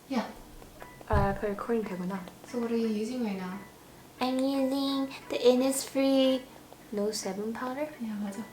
Yeah. 그 recording 되구나. So what are you using right now? I'm using the Innisfree No 7 powder. Yeah, 맞아.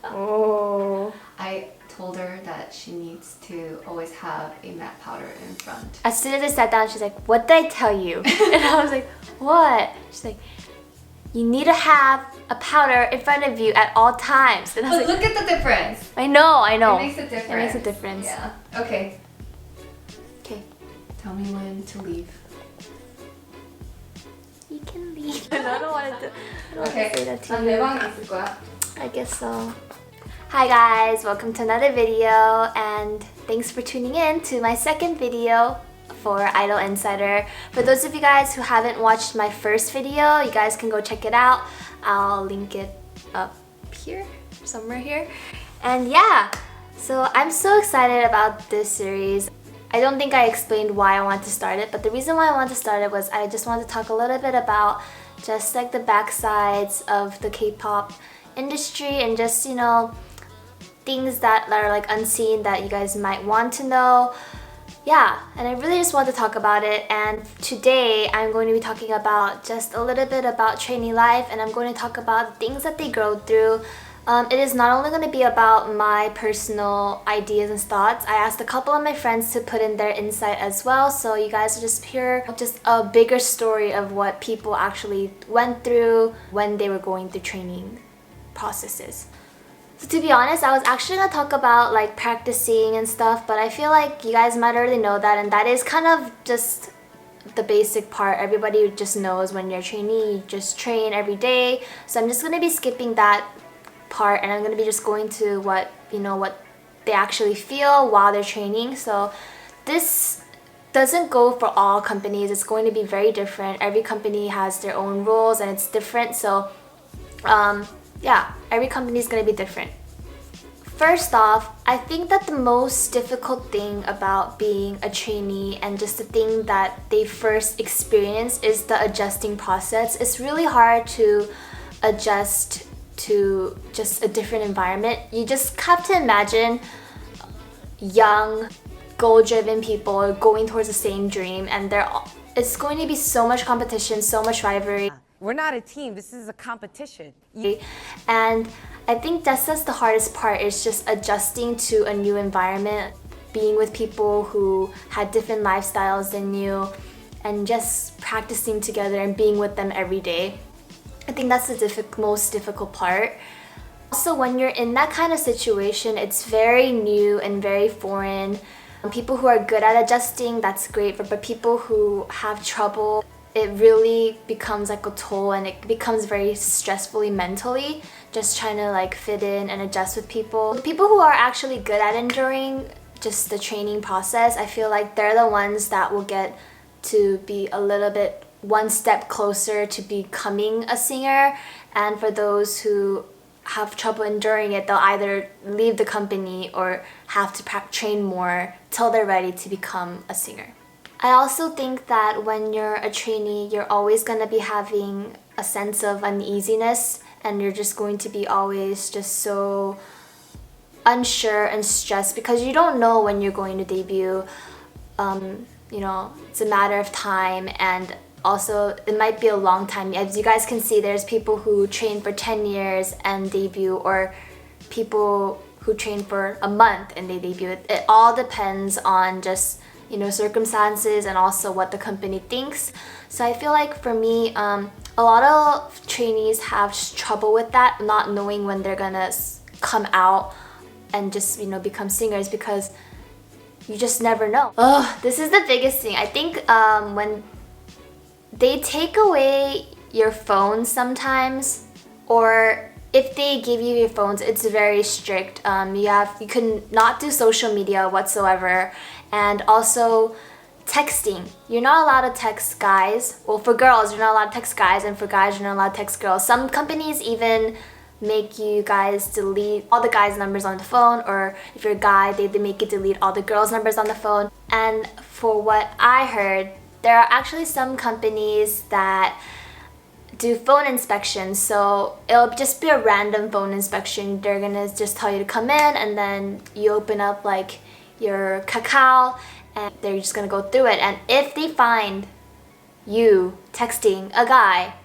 Oh. I told her that she needs to always have a matte powder in front. As soon as I sat down, she's like, "What did I tell you?" And I was like, "What?" She's like, "You need to have a powder in front of you at all times." And I was But like, look at the difference. I know. It makes a difference. It makes a difference. Yeah. Okay. Okay. Tell me when to leave. You can leave. I don't want to Okay. say that to 난 you. 내 방에 있을 거야. I guess so. Hi guys, welcome to another video and thanks for tuning in to my second video for Idol Insider. For those of you guys who haven't watched my first video, you guys can go check it out. I'll link it up here, somewhere here. And yeah, so I'm so excited about this series. I don't think I explained why I want to start it, but the reason why I want to start it was I just want to talk a little bit about just like the backsides of the K-pop industry and just, you know, things that are like unseen that you guys might want to know. Yeah, and I really just want to talk about it, and today I'm going to be talking about just a little bit about trainee life, and I'm going to talk about the things that they go through. It is not only going to be about my personal ideas and thoughts. I asked a couple of my friends to put in their insight as well, so you guys will just hear just a bigger story of what people actually went through when they were going through training processes. So to be honest, I was actually gonna talk about like practicing and stuff, but I feel like you guys might already know that, and that is kind of just the basic part. Everybody just knows when you're a trainee, you just train every day. So I'm just gonna be skipping that part, and I'm gonna be just going to what, you know, what they actually feel while they're training. So this doesn't go for all companies. It's going to be very different. Every company has their own rules and it's different. So yeah, every company is going to be different. First off, I think that the most difficult thing about being a trainee and just the thing that they first experience is the adjusting process. It's really hard to adjust to just a different environment. You just have to imagine young, goal-driven people going towards the same dream, and it's going to be so much competition, so much rivalry. We're not a team, this is a competition. And I think that's the hardest part, is just adjusting to a new environment, being with people who had different lifestyles than you, and just practicing together and being with them every day. I think that's the most difficult part. Also, when you're in that kind of situation, it's very new and very foreign. People who are good at adjusting, that's great, but people who have trouble, it really becomes like a toll, and it becomes very stressfully mentally, just trying to like fit in and adjust with people. The people who are actually good at enduring just the training process, I feel like they're the ones that will get to be a little bit one step closer to becoming a singer. And for those who have trouble enduring it, they'll either leave the company or have to train more till they're ready to become a singer. I also think that when you're a trainee, you're always going to be having a sense of uneasiness, and you're just going to be always just so unsure and stressed because you don't know when you're going to debut. You know, it's a matter of time, and also it might be a long time. As you guys can see, there's people who train for 10 years and debut, or people who train for a month and they debut. It all depends on just, you know, circumstances and also what the company thinks. So I feel like for me, a lot of trainees have trouble with that, not knowing when they're gonna come out and just, you know, become singers, because you just never know. Oh, this is the biggest thing. I think when they take away your phone sometimes, or if they give you your phones, it's very strict. You can not do social media whatsoever, and also texting. You're not allowed to text guys. Well, for girls, you're not allowed to text guys, and for guys, you're not allowed to text girls. Some companies even make you guys delete all the guys' numbers on the phone, or if you're a guy, they make you delete all the girls' numbers on the phone. And for what I heard, there are actually some companies that do phone inspections, so it'll just be a random phone inspection. They're gonna just tell you to come in, and then you open up like your Kakao, and they're just gonna go through it. And if they find you texting a guy,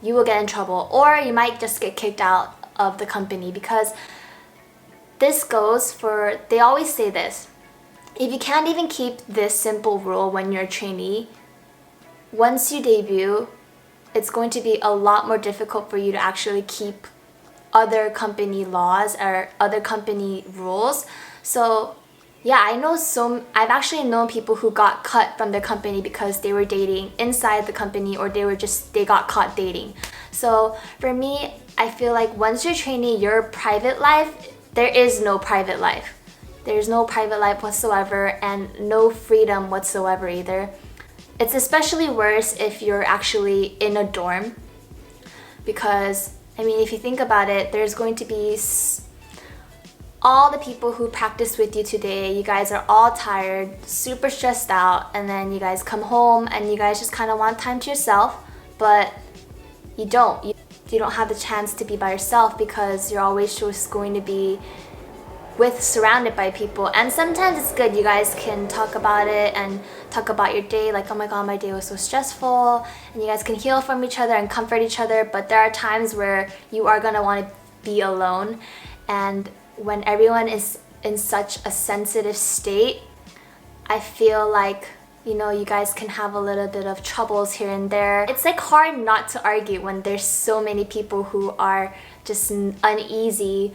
you will get in trouble, or you might just get kicked out of the company, because this goes for, they always say this, if you can't even keep this simple rule when you're a trainee, once you debut, it's going to be a lot more difficult for you to actually keep other company laws or other company rules. So yeah, I've actually known people who got cut from their company because they were dating inside the company, or they got caught dating. So for me, I feel like once you're a trainee, your private life, there is no private life. There's no private life whatsoever, and no freedom whatsoever either. It's especially worse if you're actually in a dorm, because I mean, if you think about it, there's going to be all the people who practiced with you today. You guys are all tired, super stressed out, and then you guys come home and you guys just kind of want time to yourself, but you don't. You don't have the chance to be by yourself because you're always just going to be surrounded by people. And sometimes it's good, you guys can talk about it and talk about your day, like, oh my god, my day was so stressful, and you guys can heal from each other and comfort each other. But there are times where you are gonna want to be alone, and when everyone is in such a sensitive state, I feel like, you know, you guys can have a little bit of troubles here and there. It's like hard not to argue when there's so many people who are just uneasy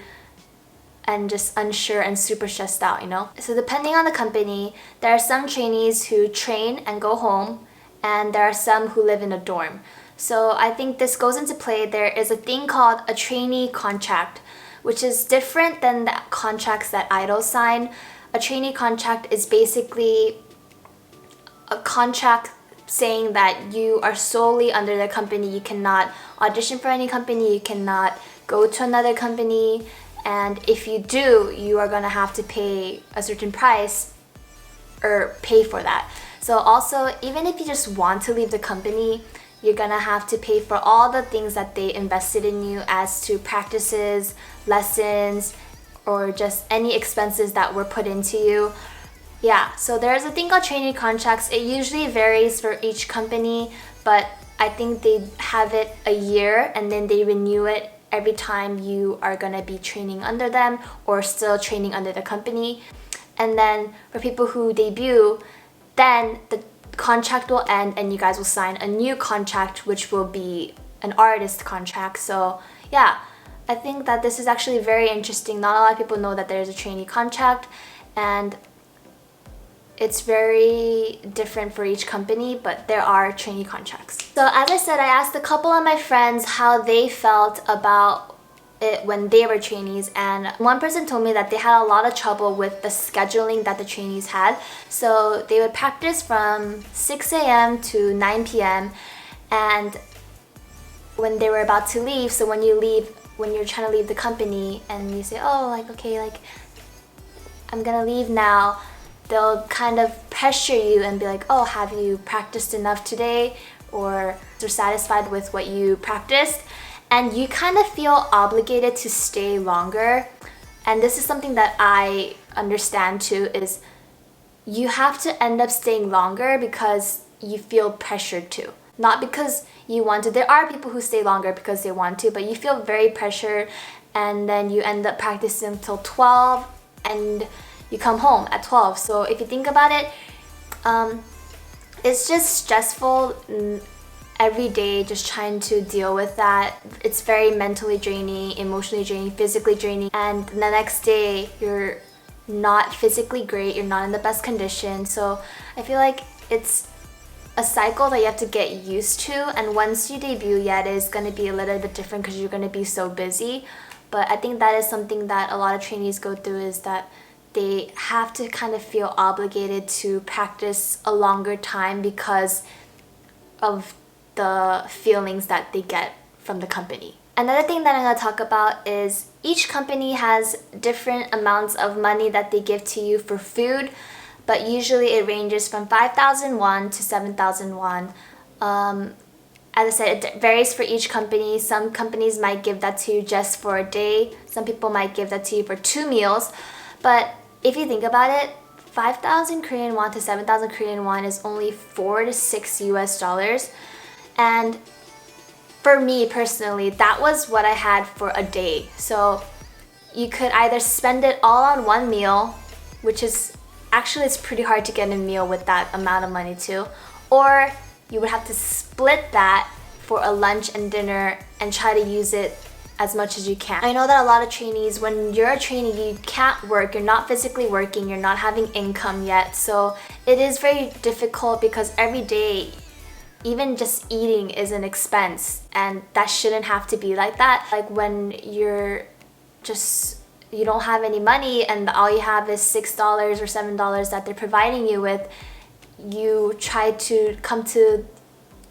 and just unsure and super stressed out, you know? So depending on the company, there are some trainees who train and go home, and there are some who live in a dorm. So I think this goes into play. There is a thing called a trainee contract, which is different than the contracts that idols sign. A trainee contract is basically a contract saying that you are solely under the company. You cannot audition for any company, you cannot go to another company, and if you do, you are gonna have to pay a certain price or pay for that. So also, even if you just want to leave the company, you're gonna have to pay for all the things that they invested in you, as to practices, lessons, or just any expenses that were put into you. Yeah, so there's a thing called trainee contracts. It usually varies for each company, but I think they have it a year and then they renew it every time you are gonna be training under them or still training under the company. And then for people who debut, then the contract will end and you guys will sign a new contract, which will be an artist contract. So yeah, I think that this is actually very interesting. Not a lot of people know that there's a trainee contract, and it's very different for each company, but there are trainee contracts. So as I said, I asked a couple of my friends how they felt about it when they were trainees, and one person told me that they had a lot of trouble with the scheduling that the trainees had. So they would practice from 6 a.m. to 9 p.m. and when they were about to leave, so when you're trying to leave the company and you say, oh, like, okay, like, I'm gonna leave now, they'll kind of pressure you and be like, oh, have you practiced enough today? Or you're satisfied with what you practiced? And you kind of feel obligated to stay longer. And this is something that I understand too, is you have to end up staying longer because you feel pressured to. Not because you want to. There are people who stay longer because they want to, but you feel very pressured, and then you end up practicing until 12 and you come home at 12. So if you think about it, it's just stressful every day, just trying to deal with that. It's very mentally draining, emotionally draining, physically draining, and the next day you're not physically great, you're not in the best condition. So I feel like it's a cycle that you have to get used to, and once you debut, yeah, it is going to be a little bit different because you're going to be so busy. But I think that is something that a lot of trainees go through, is that they have to kind of feel obligated to practice a longer time because of the feelings that they get from the company. Another thing that I'm going to talk about is each company has different amounts of money that they give to you for food, but usually it ranges from 5,000 won to 7,000 won. As I said, it varies for each company. Some companies might give that to you just for a day. Some people might give that to you for 2 meals. But if you think about it, 5,000 Korean won to 7,000 Korean won is only 4 to 6 US dollars. And for me personally, that was what I had for a day. So you could either spend it all on one meal, which is actually it's pretty hard to get a meal with that amount of money too, or you would have to split that for a lunch and dinner and try to use it as much as you can. I know that a lot of trainees, when you're a trainee, you can't work, you're not physically working, you're not having income yet. So it is very difficult because every day, even just eating is an expense, and that shouldn't have to be like that. Like when you don't have any money and all you have is $6 or $7 that they're providing you with, you try to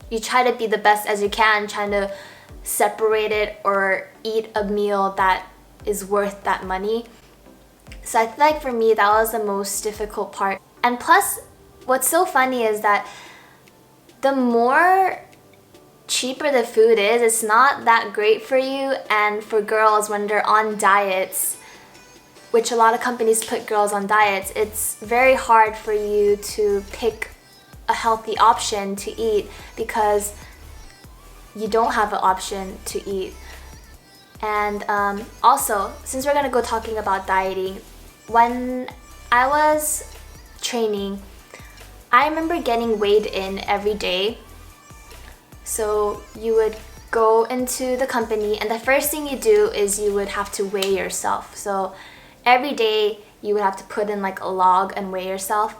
be the best as you can, trying to separate it or eat a meal that is worth that money. So I feel like for me that was the most difficult part. And plus, what's so funny is that the more cheaper the food is, it's not that great for you. And for girls, when they're on diets, which a lot of companies put girls on diets, it's very hard for you to pick a healthy option to eat because you don't have an option to eat. And also, since we're gonna go talking about dieting, when I was training, I remember getting weighed in every day. So you would go into the company and the first thing you do is you would have to weigh yourself. So every day you would have to put in like a log and weigh yourself.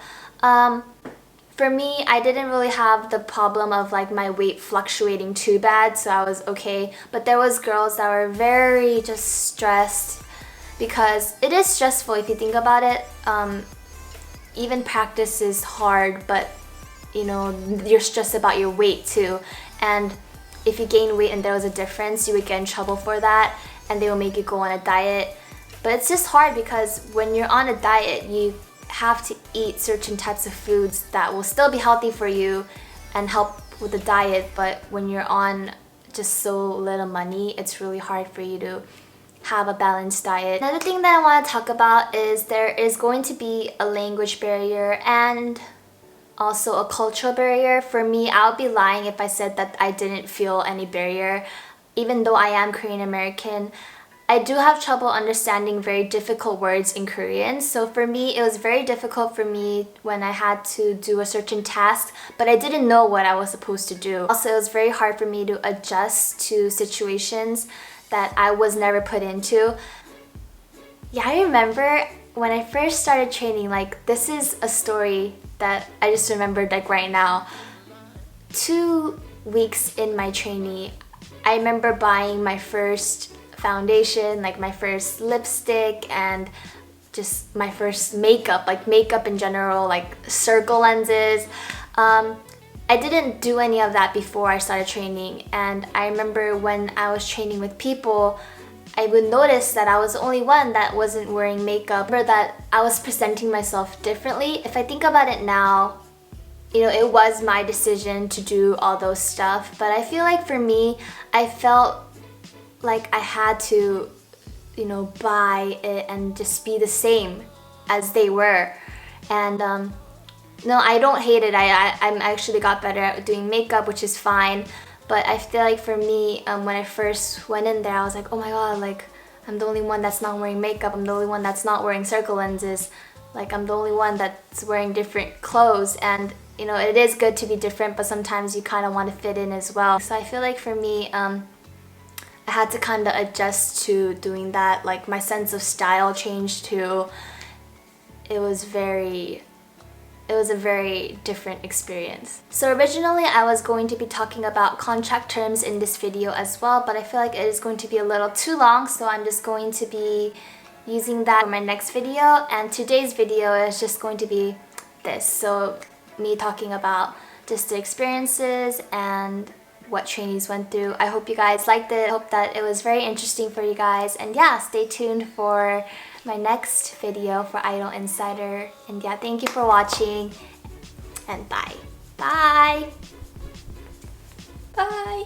For me, I didn't really have the problem of like my weight fluctuating too bad, so I was okay. But there was girls that were very just stressed because it is stressful if you think about it. Even practice is hard, but you know, you're stressed about your weight too. And if you gain weight and there was a difference, you would get in trouble for that and they will make you go on a diet. But it's just hard because when you're on a diet, you have to eat certain types of foods that will still be healthy for you and help with the diet, but when you're on just so little money, it's really hard for you to have a balanced diet. Another thing that I want to talk about is there is going to be a language barrier and also a cultural barrier. For me, I would be lying if I said that I didn't feel any barrier. Even though I am Korean American, I do have trouble understanding very difficult words in Korean. So for me, it was very difficult for me when I had to do a certain task, but I didn't know what I was supposed to do. Also, it was very hard for me to adjust to situations that I was never put into. Yeah, I remember when I first started training, like this is a story that I just remembered like right now. 2 weeks in my trainee, I remember buying my first foundation, like my first lipstick and just my first makeup, like makeup in general, like circle lenses. I didn't do any of that before I started training, and I remember when I was training with people, I would notice that I was the only one that wasn't wearing makeup, or that I was presenting myself differently. If I think about it now, you know, it was my decision to do all those stuff, but I feel like for me, I felt like I had to, you know, buy it and just be the same as they were. And no, I don't hate it. I'm actually got better at doing makeup, which is fine. But I feel like for me, when I first went in there, I was like, oh my god, like I'm the only one that's not wearing makeup. I'm the only one that's not wearing circle lenses. Like I'm the only one that's wearing different clothes. And you know, it is good to be different, but sometimes you kind of want to fit in as well. So I feel like for me, I had to kind of adjust to doing that. Like my sense of style changed too. It was a very different experience. So originally I was going to be talking about contract terms in this video as well, but I feel like it is going to be a little too long, so I'm just going to be using that for my next video. And today's video is just going to be this. So me talking about just the experiences and what trainees went through. I hope you guys liked it. I hope that it was very interesting for you guys. And yeah, stay tuned for my next video for Idol Insider. And yeah, thank you for watching. And bye. Bye. Bye.